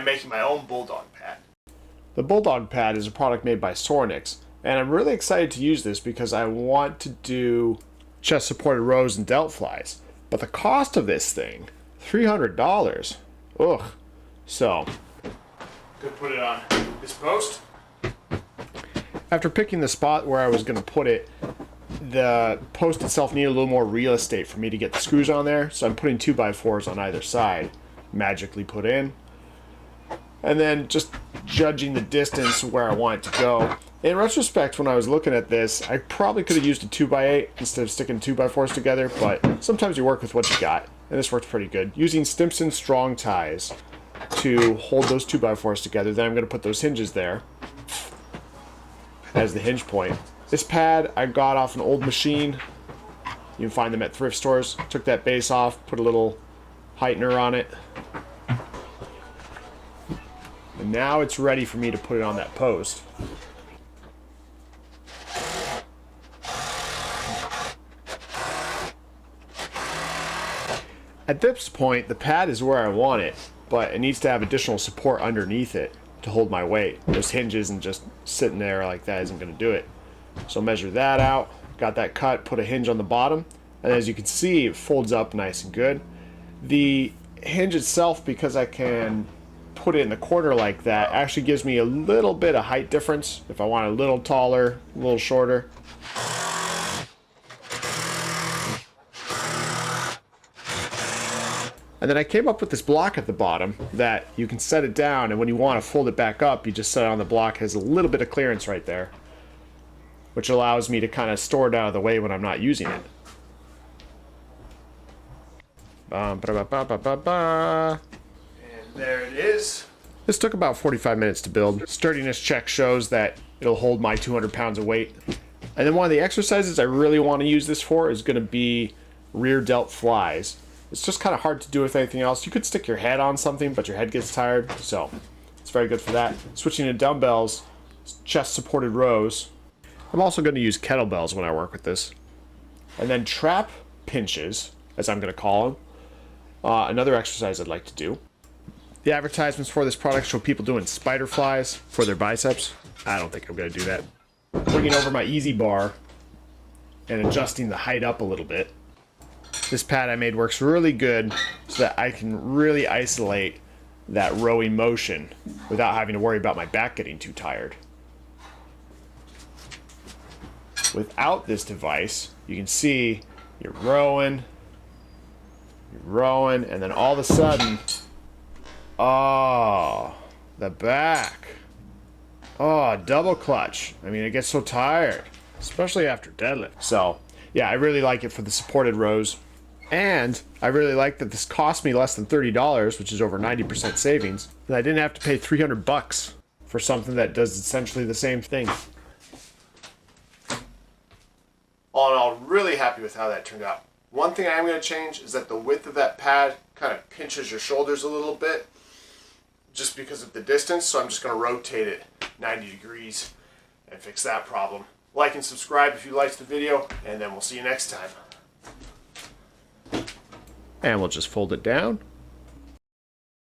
making my own Bulldog pad. The Bulldog pad is a product made by Sornix, and I'm really excited to use this because I want to do chest supported rows and delt flies. But the cost of this thing, $300. Ugh. So, gonna put it on this post. After picking the spot where I was going to put it, the post itself needed a little more real estate for me to get the screws on there, so I'm putting 2x4s on either side, magically put in. And then just judging the distance where I want it to go. In retrospect, when I was looking at this, I probably could have used a 2x8 instead of sticking 2x4s together, but sometimes you work with what you got, and this worked pretty good. Using Stimpson strong ties to hold those 2x4s together, then I'm going to put those hinges there as the hinge point. This pad I got off an old machine. You can find them at thrift stores. Took that base off, put a little heightener on it. And now it's ready for me to put it on that post. At this point, the pad is where I want it, but it needs to have additional support underneath it to hold my weight. Those hinges and just sitting there like that isn't going to do it. So measure that out, got that cut, put a hinge on the bottom, and as you can see, it folds up nice and good. The hinge itself, because I can put it in the corner like that, actually gives me a little bit of height difference if I want it a little taller, a little shorter. And then I came up with this block at the bottom that you can set it down, and when you want to fold it back up, you just set it on the block. It has a little bit of clearance right there, which allows me to kind of store it out of the way when I'm not using it. And there it is. This took about 45 minutes to build. Sturdiness check shows that it'll hold my 200 pounds of weight. And then one of the exercises I really want to use this for is going to be rear delt flies. It's just kind of hard to do with anything else. You could stick your head on something, but your head gets tired, so it's very good for that. Switching to dumbbells, chest supported rows. I'm also going to use kettlebells when I work with this. And then trap pinches, as I'm going to call them. Another exercise I'd like to do. The advertisements for this product show people doing spider flies for their biceps. I don't think I'm going to do that. Bringing over my easy bar and adjusting the height up a little bit. This pad I made works really good so that I can really isolate that rowing motion without having to worry about my back getting too tired. Without this device, you can see you're rowing, and then all of a sudden, oh, the back. Oh, double clutch. I mean, it gets so tired, especially after deadlift. So, yeah, I really like it for the supported rows. And I really like that this cost me less than $30, which is over 90% savings. And I didn't have to pay $300 for something that does essentially the same thing. All in all, really happy with how that turned out. One thing I am going to change is that the width of that pad kind of pinches your shoulders a little bit just because of the distance. So I'm just going to rotate it 90 degrees and fix that problem. Like and subscribe if you liked the video, and then we'll see you next time. And we'll just fold it down